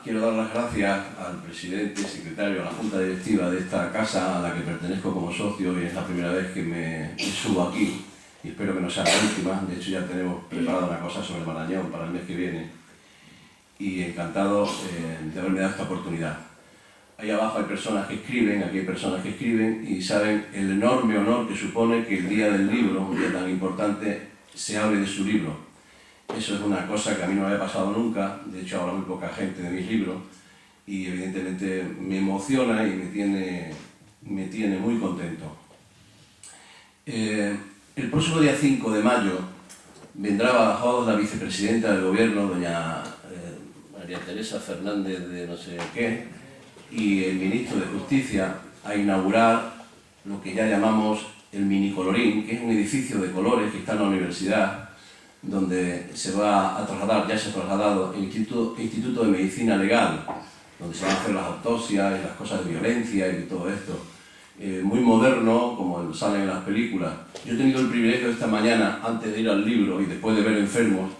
Quiero dar las gracias al presidente, secretario, a la junta directiva de esta casa a la que pertenezco como socio, y es la primera vez que me subo aquí y espero que no sea la última. De hecho, ya tenemos preparada una cosa sobre el Marañón para el mes que viene y encantado de haberme dado esta oportunidad. Ahí abajo hay personas que escriben, aquí hay personas que escriben y saben el enorme honor que supone que el día del libro, un día tan importante, se hable de su libro. Eso es una cosa que a mí no me había pasado nunca. De hecho, habla muy poca gente de mis libros y evidentemente me emociona y me tiene muy contento. El próximo día 5 de mayo vendrá a Badajoz la vicepresidenta del gobierno, doña María Teresa Fernández de no sé qué, y el ministro de Justicia a inaugurar lo que ya llamamos el Mini Colorín, que es un edificio de colores que está en la universidad, donde se va a trasladar, ya se ha trasladado, el Instituto de Medicina Legal, donde se van a hacer las autopsias y las cosas de violencia y todo esto. Muy moderno, como sale en las películas. Yo he tenido el privilegio esta mañana, antes de ir al libro y después de ver enfermos,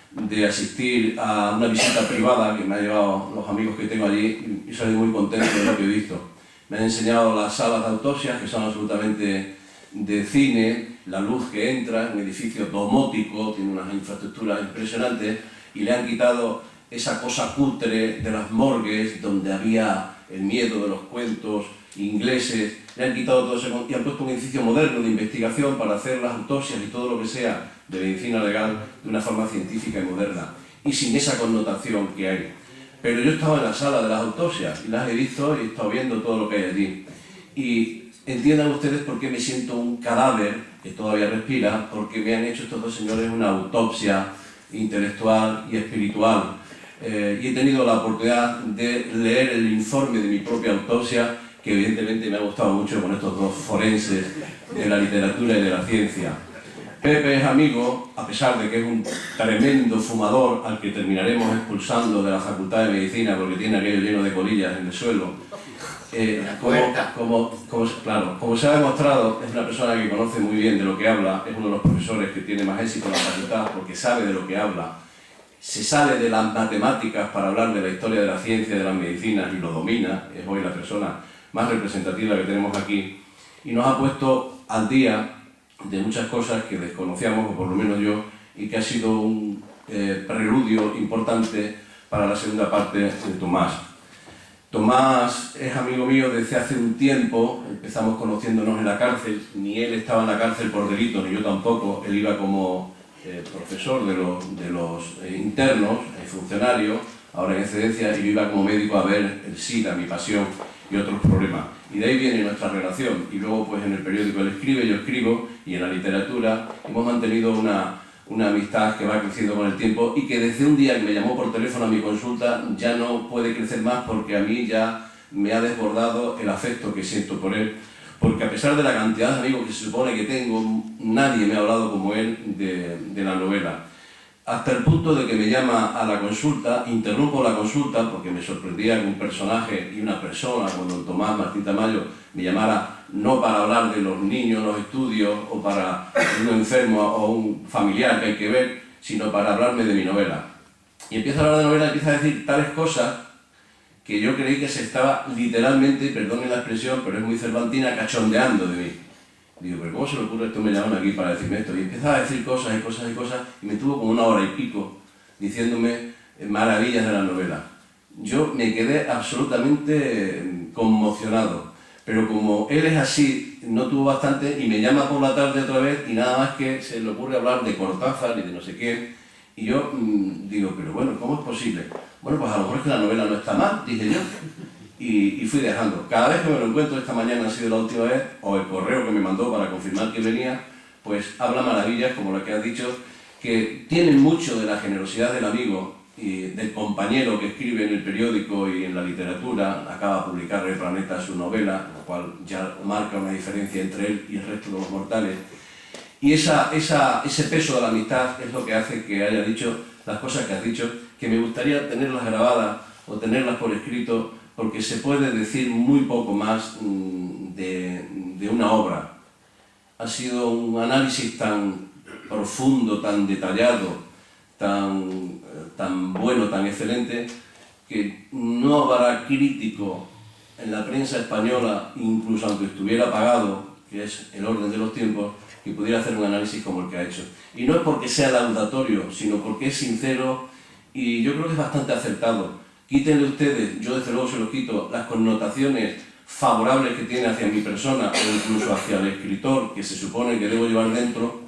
de asistir a una visita privada que me han llevado los amigos que tengo allí y soy muy contento de lo que he visto. Me han enseñado las salas de autopsias, que son absolutamente de cine, la luz que entra, un edificio domótico, tiene unas infraestructuras impresionantes, y le han quitado esa cosa cutre de las morgues, donde había el miedo de los cuentos ingleses, le han quitado todo eso y han puesto un edificio moderno de investigación para hacer las autopsias y todo lo que sea de medicina legal de una forma científica y moderna, y sin esa connotación que hay. Pero yo he estado en la sala de las autopsias y las he visto y he estado viendo todo lo que hay allí. Y entiendan ustedes por qué me siento un cadáver que todavía respira, porque me han hecho estos dos señores una autopsia intelectual y espiritual. Y he tenido la oportunidad de leer el informe de mi propia autopsia, que evidentemente me ha gustado mucho con estos dos forenses de la literatura y de la ciencia. Pepe es amigo, a pesar de que es un tremendo fumador al que terminaremos expulsando de la Facultad de Medicina porque tiene aquello lleno de colillas en el suelo. Como se ha demostrado, es una persona que conoce muy bien de lo que habla, es uno de los profesores que tiene más éxito en la facultad porque sabe de lo que habla, se sale de las matemáticas para hablar de la historia de la ciencia, de las medicinas, y lo domina, es hoy la persona más representativa que tenemos aquí, y nos ha puesto al día de muchas cosas que desconocíamos, o por lo menos yo, y que ha sido un preludio importante para la segunda parte de Tomás. Tomás es amigo mío desde hace un tiempo, empezamos conociéndonos en la cárcel, ni él estaba en la cárcel por delito, ni yo tampoco, él iba como profesor de los internos, funcionario, ahora en excedencia, y yo iba como médico a ver el SIDA, mi pasión, y otros problemas. Y de ahí viene nuestra relación, y luego pues en el periódico él escribe, yo escribo, y en la literatura hemos mantenido una amistad que va creciendo con el tiempo y que desde un día que me llamó por teléfono a mi consulta ya no puede crecer más, porque a mí ya me ha desbordado el afecto que siento por él, porque a pesar de la cantidad de amigos que se supone que tengo, nadie me ha hablado como él de la novela. Hasta el punto de que me llama a la consulta, interrumpo la consulta porque me sorprendía que un personaje y una persona como don Tomás Martín Tamayo me llamara no para hablar de los niños, los estudios, o para un enfermo o un familiar que hay que ver, sino para hablarme de mi novela. Y empieza a hablar de novela, empieza a decir tales cosas que yo creí que se estaba literalmente, perdonen la expresión, pero es muy cervantina, cachondeando de mí. Digo, pero ¿cómo se me ocurre esto? Me llaman aquí para decirme esto. Y empieza a decir cosas y cosas y cosas, y me tuvo como 1 hora y pico diciéndome maravillas de la novela. Yo me quedé absolutamente conmocionado, pero como él es así, no tuvo bastante y me llama por la tarde otra vez y nada más que se le ocurre hablar de Cortázar y de no sé qué. Y yo digo, pero bueno, ¿cómo es posible? Bueno, pues a lo mejor es que la novela no está mal, dije yo. Y fui dejando. Cada vez que me lo encuentro, esta mañana ha sido la última vez, o el correo que me mandó para confirmar que venía, pues habla maravillas como la que has dicho, que tienen mucho de la generosidad del amigo y del compañero que escribe en el periódico y en la literatura. Acaba de publicar El Planeta su novela, lo cual ya marca una diferencia entre él y el resto de los mortales. Y ese peso de la amistad es lo que hace que haya dicho las cosas que has dicho, que me gustaría tenerlas grabadas o tenerlas por escrito, porque se puede decir muy poco más de una obra. Ha sido un análisis tan profundo, tan detallado, tan bueno, tan excelente, que no habrá crítico en la prensa española, incluso aunque estuviera pagado, que es el orden de los tiempos, que pudiera hacer un análisis como el que ha hecho. Y no es porque sea laudatorio, sino porque es sincero y yo creo que es bastante acertado. Quítenle ustedes, yo desde luego se lo quito, las connotaciones favorables que tiene hacia mi persona o incluso hacia el escritor que se supone que debo llevar dentro,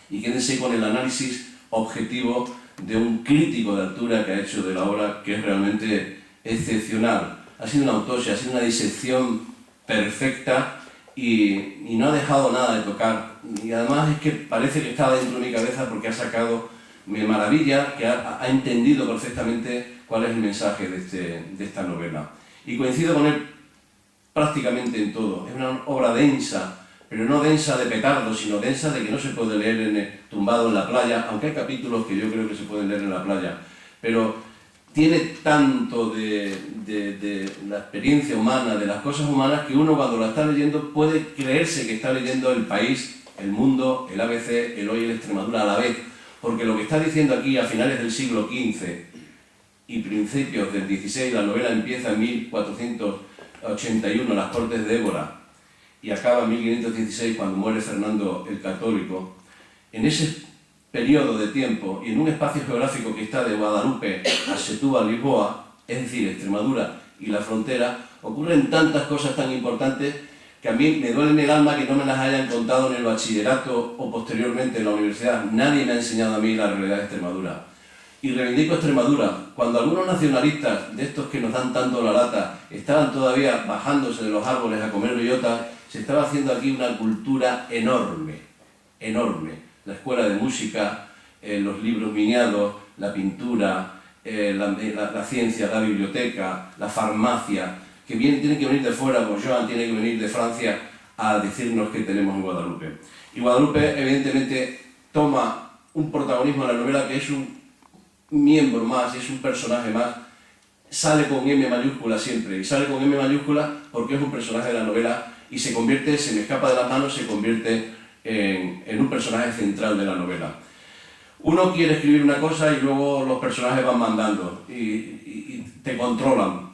y quédense con el análisis objetivo de un crítico de altura que ha hecho de la obra, que es realmente excepcional. Ha sido una autopsia, ha sido una disección perfecta y no ha dejado nada de tocar. Y además es que parece que está dentro de mi cabeza porque ha sacado, me maravilla, que ha entendido perfectamente cuál es el mensaje de esta novela. Y coincido con él prácticamente en todo. Es una obra densa, pero no densa de petardo, sino densa de que no se puede leer tumbado en la playa, aunque hay capítulos que yo creo que se pueden leer en la playa. Pero tiene tanto de la experiencia humana, de las cosas humanas, que uno cuando la está leyendo puede creerse que está leyendo El País, El Mundo, el ABC, el Hoy y el Extremadura a la vez. Porque lo que está diciendo aquí a finales del siglo XV y principios del XVI, la novela empieza en 1481, las Cortes de Évora, y acaba en 1516 cuando muere Fernando el Católico. En ese periodo de tiempo y en un espacio geográfico que está de Guadalupe a Setúbal, Lisboa, es decir, Extremadura y la frontera, ocurren tantas cosas tan importantes que a mí me duele en el alma que no me las hayan contado en el bachillerato o posteriormente en la universidad. Nadie me ha enseñado a mí la realidad de Extremadura. Y reivindico Extremadura. Cuando algunos nacionalistas de estos que nos dan tanto la lata estaban todavía bajándose de los árboles a comer bellotas, se estaba haciendo aquí una cultura enorme, enorme. La escuela de música, los libros miniados, la pintura, la ciencia, la biblioteca, la farmacia, que tienen que venir de fuera, pues Joan tiene que venir de Francia a decirnos qué tenemos en Guadalupe. Y Guadalupe, evidentemente, toma un protagonismo en la novela que es un miembro más, es un personaje más, sale con M mayúscula siempre, y sale con M mayúscula porque es un personaje de la novela y se convierte, se me escapa de las manos, se convierte en un personaje central de la novela. Uno quiere escribir una cosa y luego los personajes van mandando y te controlan.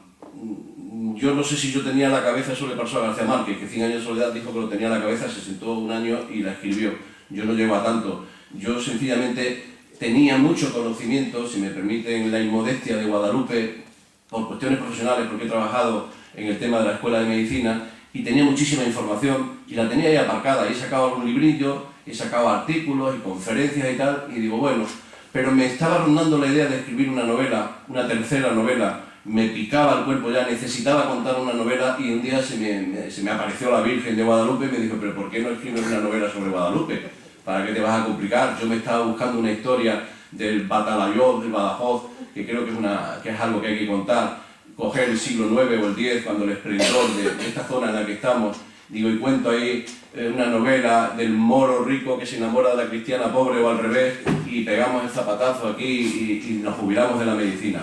Yo no sé si yo tenía la cabeza, eso le pasó a García Márquez, que 100 años de soledad dijo que lo tenía en la cabeza, se sentó un año y la escribió. Yo no llego a tanto. Yo sencillamente tenía mucho conocimiento, si me permiten la inmodestia de Guadalupe, por cuestiones profesionales, porque he trabajado en el tema de la escuela de medicina, y tenía muchísima información, y la tenía ahí aparcada, y he sacado algún librillo, he sacado artículos y conferencias y tal, y digo, bueno, pero me estaba rondando la idea de escribir una novela, una tercera novela, me picaba el cuerpo ya, necesitaba contar una novela, y un día se me apareció la Virgen de Guadalupe y me dijo, pero ¿por qué no escribes una novela sobre Guadalupe? ¿Para qué te vas a complicar? Yo me estaba buscando una historia del Batalayot, del Badajoz, que creo que es algo que hay que contar, coger el siglo IX o el X, cuando el esplendor de esta zona en la que estamos, digo, y cuento ahí una novela del moro rico que se enamora de la cristiana pobre o al revés, y pegamos el zapatazo aquí y nos jubilamos de la medicina.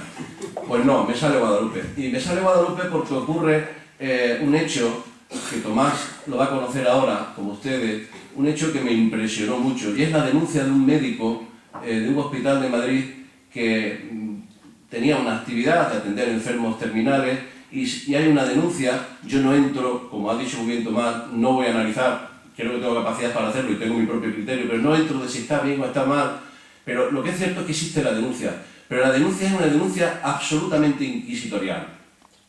Pues no, me sale Guadalupe. Y me sale Guadalupe porque ocurre un hecho que Tomás lo va a conocer ahora, como ustedes, un hecho que me impresionó mucho, y es la denuncia de un médico de un hospital de Madrid que tenía una actividad de atender enfermos terminales y hay una denuncia. Yo no entro, como ha dicho muy bien Tomás, no voy a analizar, creo que tengo capacidad para hacerlo y tengo mi propio criterio, pero no entro de si está bien o está mal, pero lo que es cierto es que existe la denuncia, pero la denuncia es una denuncia absolutamente inquisitorial.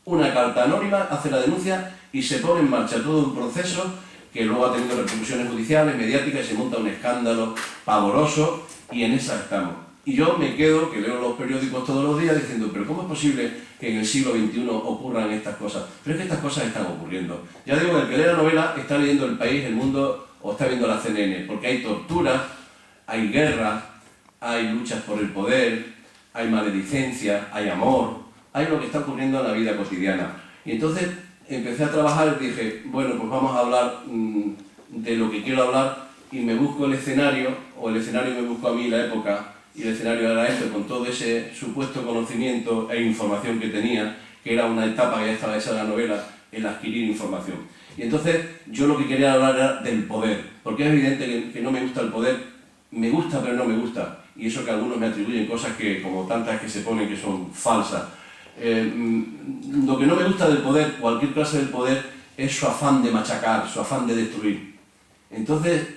Una carta anónima hace la denuncia y se pone en marcha todo un proceso que luego ha tenido repercusiones judiciales, mediáticas, y se monta un escándalo pavoroso, y en esa estamos. Y yo me quedo, que leo los periódicos todos los días, diciendo, pero ¿cómo es posible que en el siglo XXI ocurran estas cosas? Pero es que estas cosas están ocurriendo. Ya digo que el que lee la novela está leyendo El País, El Mundo o está viendo la CNN, porque hay torturas, hay guerras, hay luchas por el poder, hay maledicencia, hay amor, hay lo que está ocurriendo en la vida cotidiana. Y entonces empecé a trabajar y dije, bueno, pues vamos a hablar de lo que quiero hablar, y me busco el escenario, o el escenario me busco a mí la época, y el escenario era esto, con todo ese supuesto conocimiento e información que tenía, que era una etapa que ya estaba hecha de la novela, el adquirir información. Y entonces yo lo que quería hablar era del poder, porque es evidente que no me gusta el poder, me gusta pero no me gusta, y eso que algunos me atribuyen cosas que, como tantas que se ponen, que son falsas. Lo que no me gusta del poder, cualquier clase del poder, es su afán de machacar, su afán de destruir. Entonces,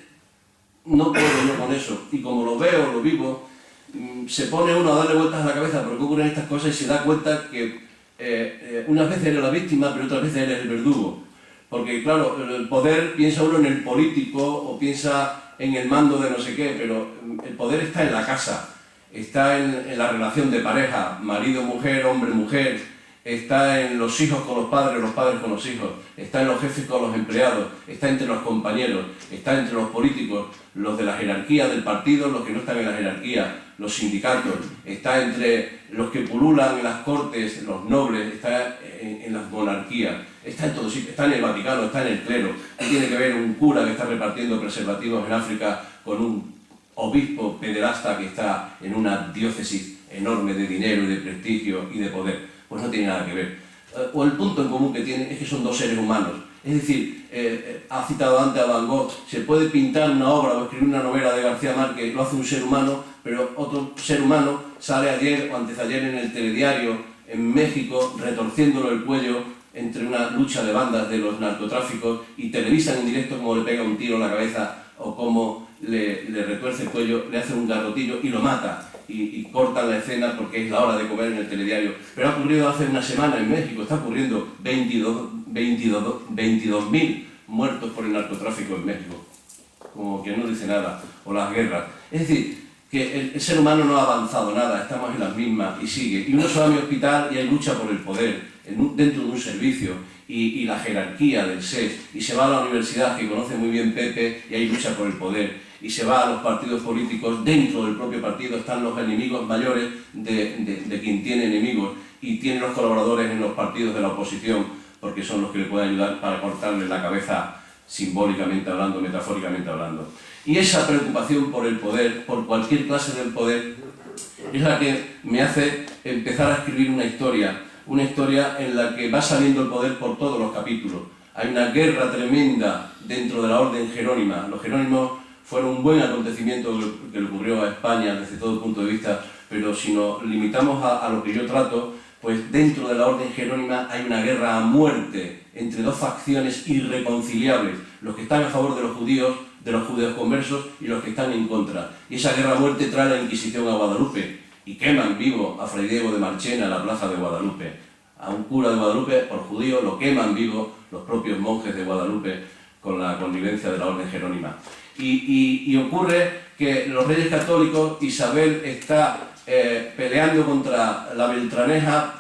no puedo yo con eso. Y como lo veo, lo vivo, se pone uno a darle vueltas a la cabeza por qué ocurren estas cosas y se da cuenta que unas veces eres la víctima, pero otras veces eres el verdugo. Porque, claro, el poder, piensa uno en el político o piensa en el mando de no sé qué, pero el poder está en la casa, está en la relación de pareja, marido-mujer, hombre-mujer, está en los hijos con los padres con los hijos, está en los jefes con los empleados, está entre los compañeros, está entre los políticos, los de la jerarquía del partido, los que no están en la jerarquía, los sindicatos, está entre los que pululan en las cortes, los nobles, está en las monarquías, está en todo sitio, está en el Vaticano, está en el clero. ¿Qué tiene que ver un cura que está repartiendo preservativos en África con un obispo pederasta que está en una diócesis enorme de dinero y de prestigio y de poder? Pues no tiene nada que ver. O el punto en común que tienen es que son dos seres humanos. Es decir, ha citado antes a Van Gogh, se puede pintar una obra o escribir una novela de García Márquez, lo hace un ser humano, pero otro ser humano sale ayer o antesayer en el telediario en México retorciéndolo el cuello entre una lucha de bandas de los narcotráficos y televisan en directo cómo le pega un tiro en la cabeza o cómo le retuerce el cuello, le hace un garrotillo y lo mata. Y cortan la escena porque es la hora de comer en el telediario. Pero ha ocurrido hace una semana en México, está ocurriendo 22.000 muertos por el narcotráfico en México. Como que no dice nada. O las guerras. Es decir, que el ser humano no ha avanzado nada, estamos en las mismas y sigue. Y uno se va a mi hospital y hay lucha por el poder, dentro de un servicio, y la jerarquía del SES. Y se va a la universidad, que conoce muy bien Pepe, y hay lucha por el poder. Y se va a los partidos políticos, dentro del propio partido están los enemigos mayores de quien tiene enemigos y tiene los colaboradores en los partidos de la oposición, porque son los que le pueden ayudar para cortarle la cabeza simbólicamente hablando, metafóricamente hablando. Y esa preocupación por el poder, por cualquier clase del poder, es la que me hace empezar a escribir una historia en la que va saliendo el poder por todos los capítulos. Hay una guerra tremenda dentro de la orden jerónima. Los jerónimos fueron un buen acontecimiento que le ocurrió a España desde todo punto de vista, pero si nos limitamos a lo que yo trato, pues dentro de la orden jerónima hay una guerra a muerte entre dos facciones irreconciliables, los que están a favor de los judíos conversos y los que están en contra. Y esa guerra a muerte trae la Inquisición a Guadalupe y queman vivo a Fray Diego de Marchena en la plaza de Guadalupe. A un cura de Guadalupe, por judío, lo queman vivo los propios monjes de Guadalupe con la connivencia de la orden jerónima. Y ocurre que los reyes católicos, Isabel está peleando contra la Beltraneja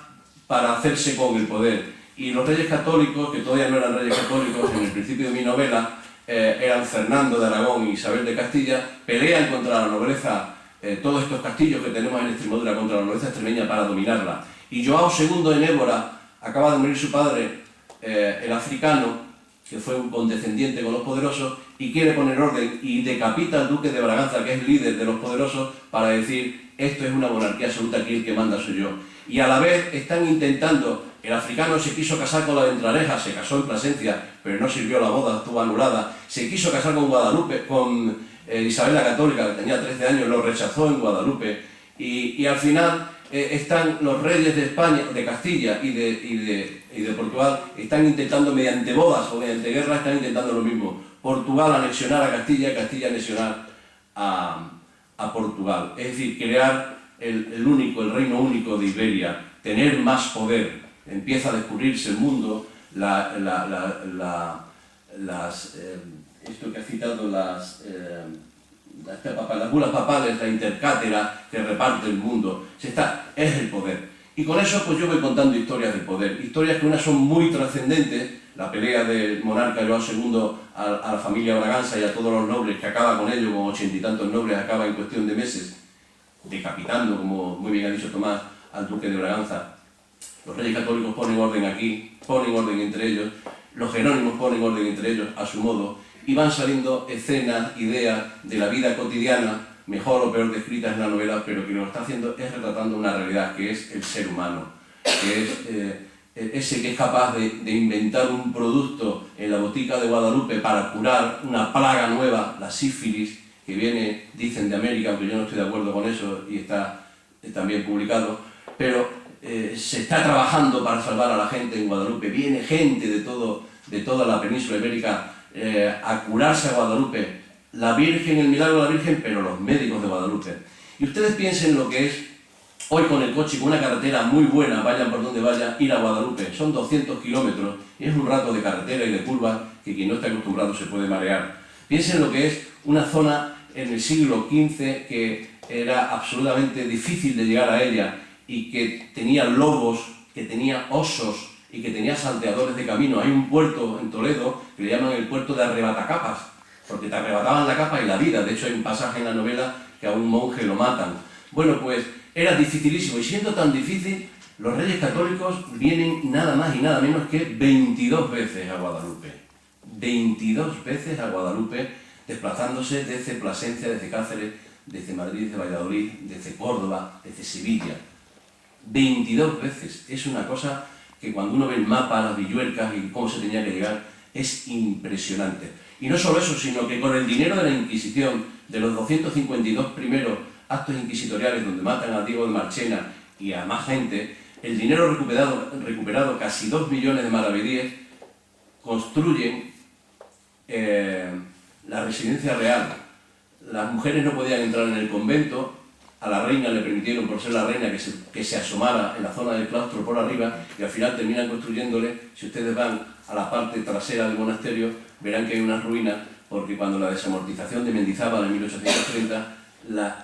para hacerse con el poder. Y los reyes católicos, que todavía no eran reyes católicos, en el principio de mi novela, eran Fernando de Aragón y Isabel de Castilla, pelean contra la nobleza, todos estos castillos que tenemos en Extremadura, contra la nobleza extremeña para dominarla. Y Joao II en Évora, acaba de morir su padre, el africano, que fue un condescendiente con los poderosos, y quiere poner orden y decapita al duque de Braganza, que es líder de los poderosos, para decir, esto es una monarquía absoluta, aquí el que manda soy yo. Y a la vez están intentando, el africano se quiso casar con la Beltraneja, se casó en Plasencia, pero no sirvió la boda, estuvo anulada, se quiso casar con Guadalupe, con Isabel la Católica, que tenía 13 años, lo rechazó en Guadalupe, y al final están los reyes de España, de Castilla y de Portugal, están intentando mediante bodas o mediante guerras, están intentando lo mismo. Portugal anexionar a Castilla, Castilla anexionar a Portugal. Es decir, crear el reino único de Iberia, tener más poder. Empieza a descubrirse el mundo, esto que ha citado las bulas papales, la intercátera que reparte el mundo, es el poder. Y con eso pues yo voy contando historias del poder, historias que unas son muy trascendentes, la pelea del monarca Joao II a la familia Braganza y a todos los nobles, que acaba con ellos, con 80 y tantos nobles, acaba en cuestión de meses, decapitando, como muy bien ha dicho Tomás, al duque de Braganza. Los reyes católicos ponen orden aquí, ponen orden entre ellos, los jerónimos ponen orden entre ellos a su modo, y van saliendo escenas, ideas de la vida cotidiana, mejor o peor descritas en la novela, pero que lo que está haciendo es retratando una realidad, que es el ser humano, que es ese que es capaz de inventar un producto en la botica de Guadalupe para curar una plaga nueva, la sífilis, que viene, dicen, de América, aunque yo no estoy de acuerdo con eso y está también publicado, pero se está trabajando para salvar a la gente en Guadalupe, viene gente de toda la península ibérica a curarse a Guadalupe, la Virgen, el milagro de la Virgen, pero los médicos de Guadalupe. Y ustedes piensen lo que es hoy con el coche, con una carretera muy buena, vayan por donde vayan, ir a Guadalupe. Son 200 kilómetros y es un rato de carretera y de curva que quien no está acostumbrado se puede marear. Piensen lo que es una zona en el siglo XV que era absolutamente difícil de llegar a ella y que tenía lobos, que tenía osos y que tenía salteadores de camino. Hay un puerto en Toledo que le llaman el puerto de arrebatacapas, porque te arrebataban la capa y la vida. De hecho, hay un pasaje en la novela que a un monje lo matan. Bueno, pues era dificilísimo, y siendo tan difícil, los Reyes Católicos vienen nada más y nada menos que 22 veces a Guadalupe. 22 veces a Guadalupe, desplazándose desde Plasencia, desde Cáceres, desde Madrid, desde Valladolid, desde Córdoba, desde Sevilla. 22 veces. Es una cosa que cuando uno ve el mapa, las Villuercas y cómo se tenía que llegar, es impresionante. Y no solo eso, sino que con el dinero de la Inquisición, de los 252 primeros actos inquisitoriales donde matan a Diego de Marchena y a más gente, el dinero recuperado casi 2 millones de maravedíes, construyen la residencia real. Las mujeres no podían entrar en el convento, a la reina le permitieron, por ser la reina, que se asomara en la zona del claustro por arriba, y al final terminan construyéndole. Si ustedes van a la parte trasera del monasterio, verán que hay unas ruinas, porque cuando la desamortización de Mendizábal en 1830,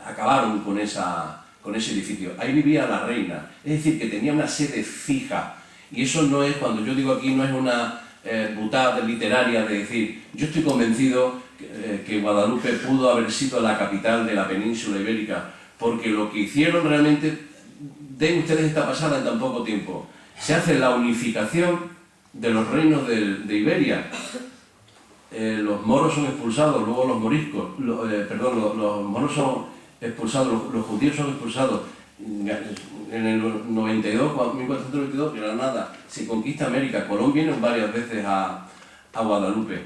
acabaron con ese edificio. Ahí vivía la reina, es decir, que tenía una sede fija. Y eso no es, cuando yo digo aquí, no es una butada literaria de decir, yo estoy convencido que Guadalupe pudo haber sido la capital de la península ibérica, porque lo que hicieron realmente, den ustedes esta pasada en tan poco tiempo, se hace la unificación de los reinos de Iberia. Los moros son expulsados, luego los moriscos, los moros son expulsados, los judíos son expulsados. En el 92, 1492, Granada se conquista América, Colón viene varias veces a Guadalupe.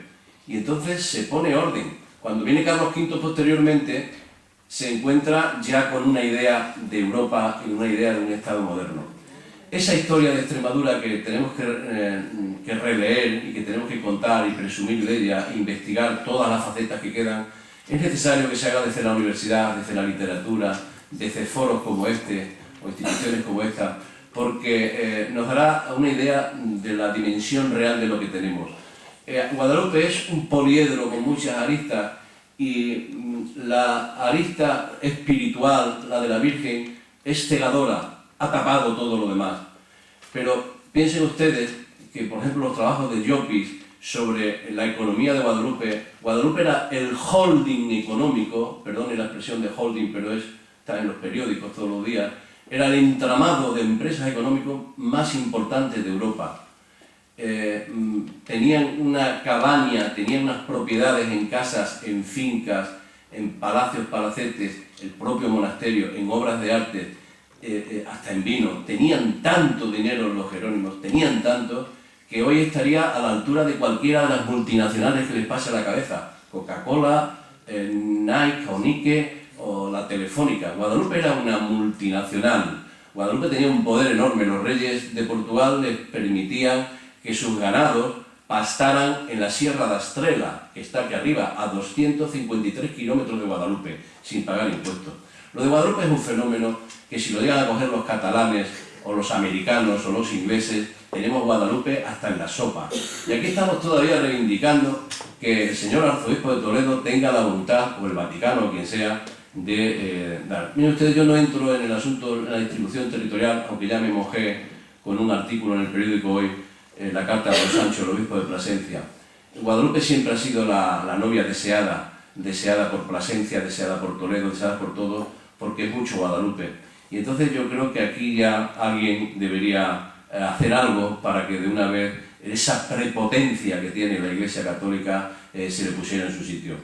Y entonces se pone orden. Cuando viene Carlos V posteriormente, se encuentra ya con una idea de Europa y una idea de un Estado moderno. Esa historia de Extremadura que tenemos que releer y que tenemos que contar y presumir de ella, investigar todas las facetas que quedan, es necesario que se haga desde la universidad, desde la literatura, desde foros como este o instituciones como esta, porque nos dará una idea de la dimensión real de lo que tenemos. Guadalupe es un poliedro con muchas aristas, y la arista espiritual, la de la Virgen, es cegadora, ha tapado todo lo demás. Pero piensen ustedes que, por ejemplo, los trabajos de Llopis sobre la economía de Guadalupe, Guadalupe era el holding económico, perdone la expresión de holding, pero está en los periódicos todos los días, era el entramado de empresas económicas más importantes de Europa. Tenían una cabaña, tenían unas propiedades en casas, en fincas, en palacios, palacetes, el propio monasterio, en obras de arte, hasta en vino. Tenían tanto dinero los jerónimos, tenían tanto, que hoy estaría a la altura de cualquiera de las multinacionales que les pase a la cabeza. Coca-Cola, Nike o Nike o la Telefónica. Guadalupe era una multinacional. Guadalupe tenía un poder enorme. Los reyes de Portugal les permitían que sus ganados pastaran en la Sierra de Astrela, que está aquí arriba, a 253 kilómetros de Guadalupe, sin pagar impuestos. Lo de Guadalupe es un fenómeno que, si lo llegan a coger los catalanes o los americanos o los ingleses, tenemos Guadalupe hasta en la sopa. Y aquí estamos todavía reivindicando que el señor arzobispo de Toledo tenga la voluntad, o el Vaticano o quien sea, de dar. Miren ustedes, yo no entro en el asunto de la distribución territorial, aunque ya me mojé con un artículo en el periódico Hoy, la carta de Don Sancho, el obispo de Plasencia. Guadalupe siempre ha sido la novia deseada por Plasencia, deseada por Toledo, deseada por todo, porque es mucho Guadalupe. Y entonces yo creo que aquí ya alguien debería hacer algo para que de una vez esa prepotencia que tiene la Iglesia Católica se le pusiera en su sitio.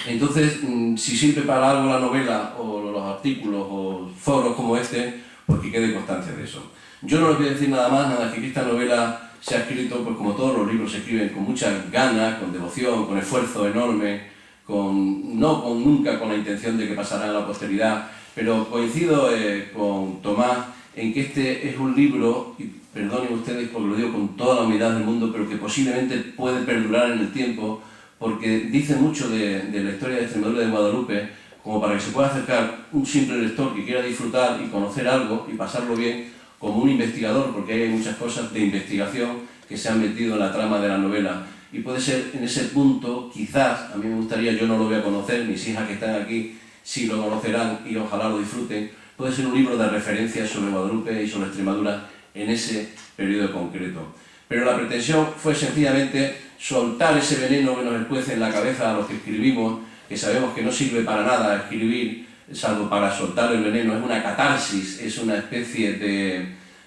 Entonces, si sirve para algo la novela o los artículos o foros como este, pues que quede constancia de eso. Yo no les voy a decir nada más, nada, que esta novela se ha escrito, pues como todos los libros se escriben, con muchas ganas, con devoción, con esfuerzo enorme, nunca con la intención de que pasara a la posteridad, pero coincido con Tomás en que este es un libro, y perdonen ustedes porque lo digo con toda la humildad del mundo, pero que posiblemente puede perdurar en el tiempo, porque dice mucho de la historia de Extremadura y de Guadalupe, como para que se pueda acercar un simple lector que quiera disfrutar y conocer algo y pasarlo bien, como un investigador, porque hay muchas cosas de investigación que se han metido en la trama de la novela. Y puede ser en ese punto, quizás, a mí me gustaría, yo no lo voy a conocer, mis hijas que están aquí sí lo conocerán y ojalá lo disfruten, puede ser un libro de referencia sobre Guadalupe y sobre Extremadura en ese periodo concreto. Pero la pretensión fue sencillamente soltar ese veneno que nos escuece en la cabeza a los que escribimos, que sabemos que no sirve para nada escribir, salvo para soltar el veneno, es una catarsis, es una especie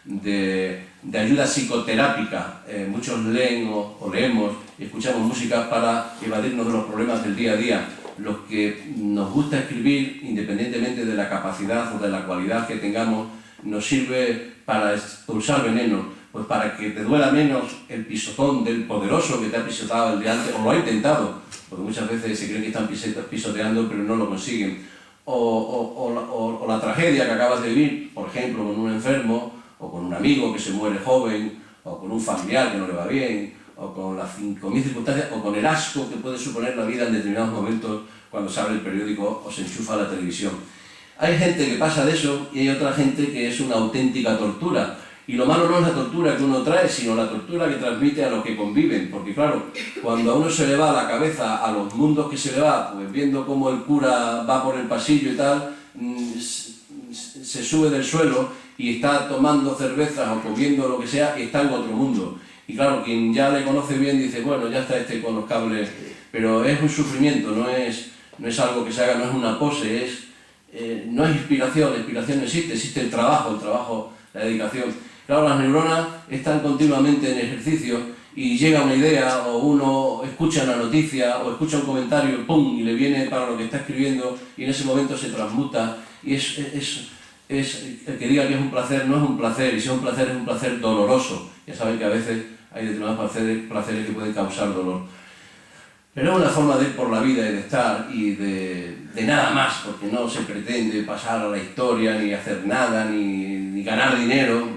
de ayuda psicoterápica. Muchos leen o leemos y escuchamos música para evadirnos de los problemas del día a día. Los que nos gusta escribir, independientemente de la capacidad o de la cualidad que tengamos, nos sirve para expulsar veneno, pues para que te duela menos el pisotón del poderoso que te ha pisotado el de antes, o lo ha intentado, porque muchas veces se creen que están pisoteando pero no lo consiguen, o la tragedia que acabas de vivir, por ejemplo, con un enfermo, o con un amigo que se muere joven, o con un familiar que no le va bien, o con las 5.000 circunstancias, o con el asco que puede suponer la vida en determinados momentos cuando se abre el periódico o se enchufa la televisión. Hay gente que pasa de eso y hay otra gente que es una auténtica tortura. Y lo malo no es la tortura que uno trae, sino la tortura que transmite a los que conviven. Porque claro, cuando a uno se le va la cabeza a los mundos que se le va, pues viendo cómo el cura va por el pasillo y tal, se sube del suelo y está tomando cervezas o comiendo lo que sea y está en otro mundo. Y claro, quien ya le conoce bien dice, bueno, ya está este con los cables, pero es un sufrimiento, no es algo que se haga, no es una pose, no es inspiración, la inspiración no existe, existe el trabajo, la dedicación. Claro, las neuronas están continuamente en ejercicio y llega una idea o uno escucha una noticia o escucha un comentario, ¡pum!, y le viene para lo que está escribiendo y en ese momento se transmuta y el que diga que es un placer no es un placer, y si es un placer doloroso. Ya saben que a veces hay determinados placeres que pueden causar dolor. Pero es una forma de ir por la vida y de estar y de nada más, porque no se pretende pasar a la historia, ni hacer nada, ni ganar dinero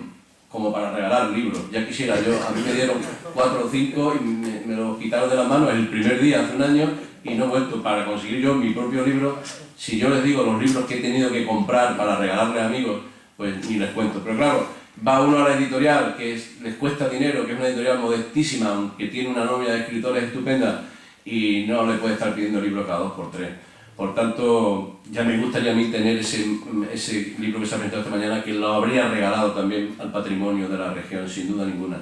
como para regalar libros. Ya quisiera yo, a mí me dieron 4 o 5 y me los quitaron de las manos el primer día, hace un año, y no he vuelto para conseguir yo mi propio libro. Si yo les digo los libros que he tenido que comprar para regalarle a amigos, pues ni les cuento. Pero claro, va uno a la editorial, les cuesta dinero, que es una editorial modestísima, aunque tiene una nómina de escritores estupenda, y no le puede estar pidiendo libros cada 2 por 3. Por tanto, ya me gustaría a mí tener ese libro que se ha presentado esta mañana, que lo habría regalado también al patrimonio de la región, sin duda ninguna.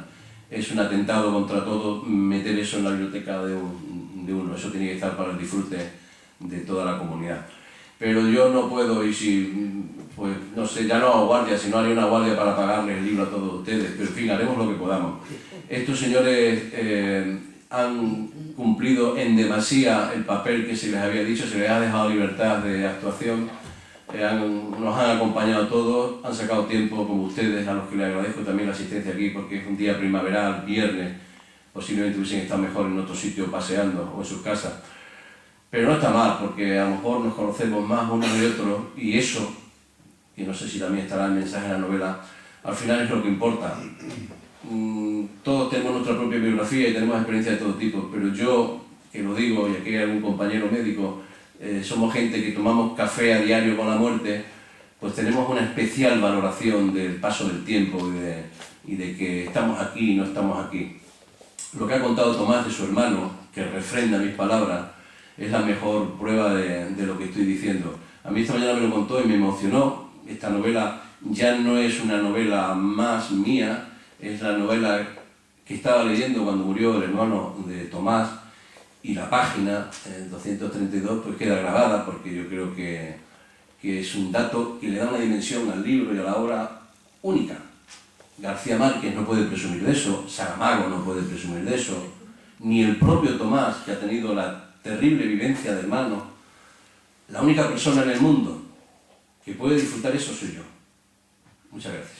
Es un atentado contra todo meter eso en la biblioteca de uno. Eso tiene que estar para el disfrute de toda la comunidad. Pero yo no puedo, y si, pues no sé, ya no hago guardia, si no haré una guardia para pagarles el libro a todos ustedes, pero en fin, haremos lo que podamos. Estos señores han cumplido en demasía el papel que se les había dicho, se les ha dejado libertad de actuación, nos han acompañado todos, han sacado tiempo como ustedes, a los que les agradezco también la asistencia aquí, porque es un día primaveral, viernes, posiblemente hubiesen estado mejor en otro sitio paseando o en sus casas. Pero no está mal, porque a lo mejor nos conocemos más unos y otros, y eso, y no sé si también estará el mensaje en la novela, al final es lo que importa. Todos tenemos nuestra propia biografía y tenemos experiencias de todo tipo, pero yo, que lo digo, y aquí hay algún compañero médico, somos gente que tomamos café a diario con la muerte, pues tenemos una especial valoración del paso del tiempo y de que estamos aquí y no estamos aquí. Lo que ha contado Tomás de su hermano, que refrenda mis palabras, es la mejor prueba de lo que estoy diciendo. A mí esta mañana me lo contó y me emocionó. Esta novela ya no es una novela más mía, es la novela que estaba leyendo cuando murió el hermano de Tomás, y la página 232 pues queda grabada, porque yo creo que es un dato que le da una dimensión al libro y a la obra única. García Márquez no puede presumir de eso, Saramago no puede presumir de eso, ni el propio Tomás, que ha tenido la terrible vivencia de hermano. La única persona en el mundo que puede disfrutar eso soy yo. Muchas gracias.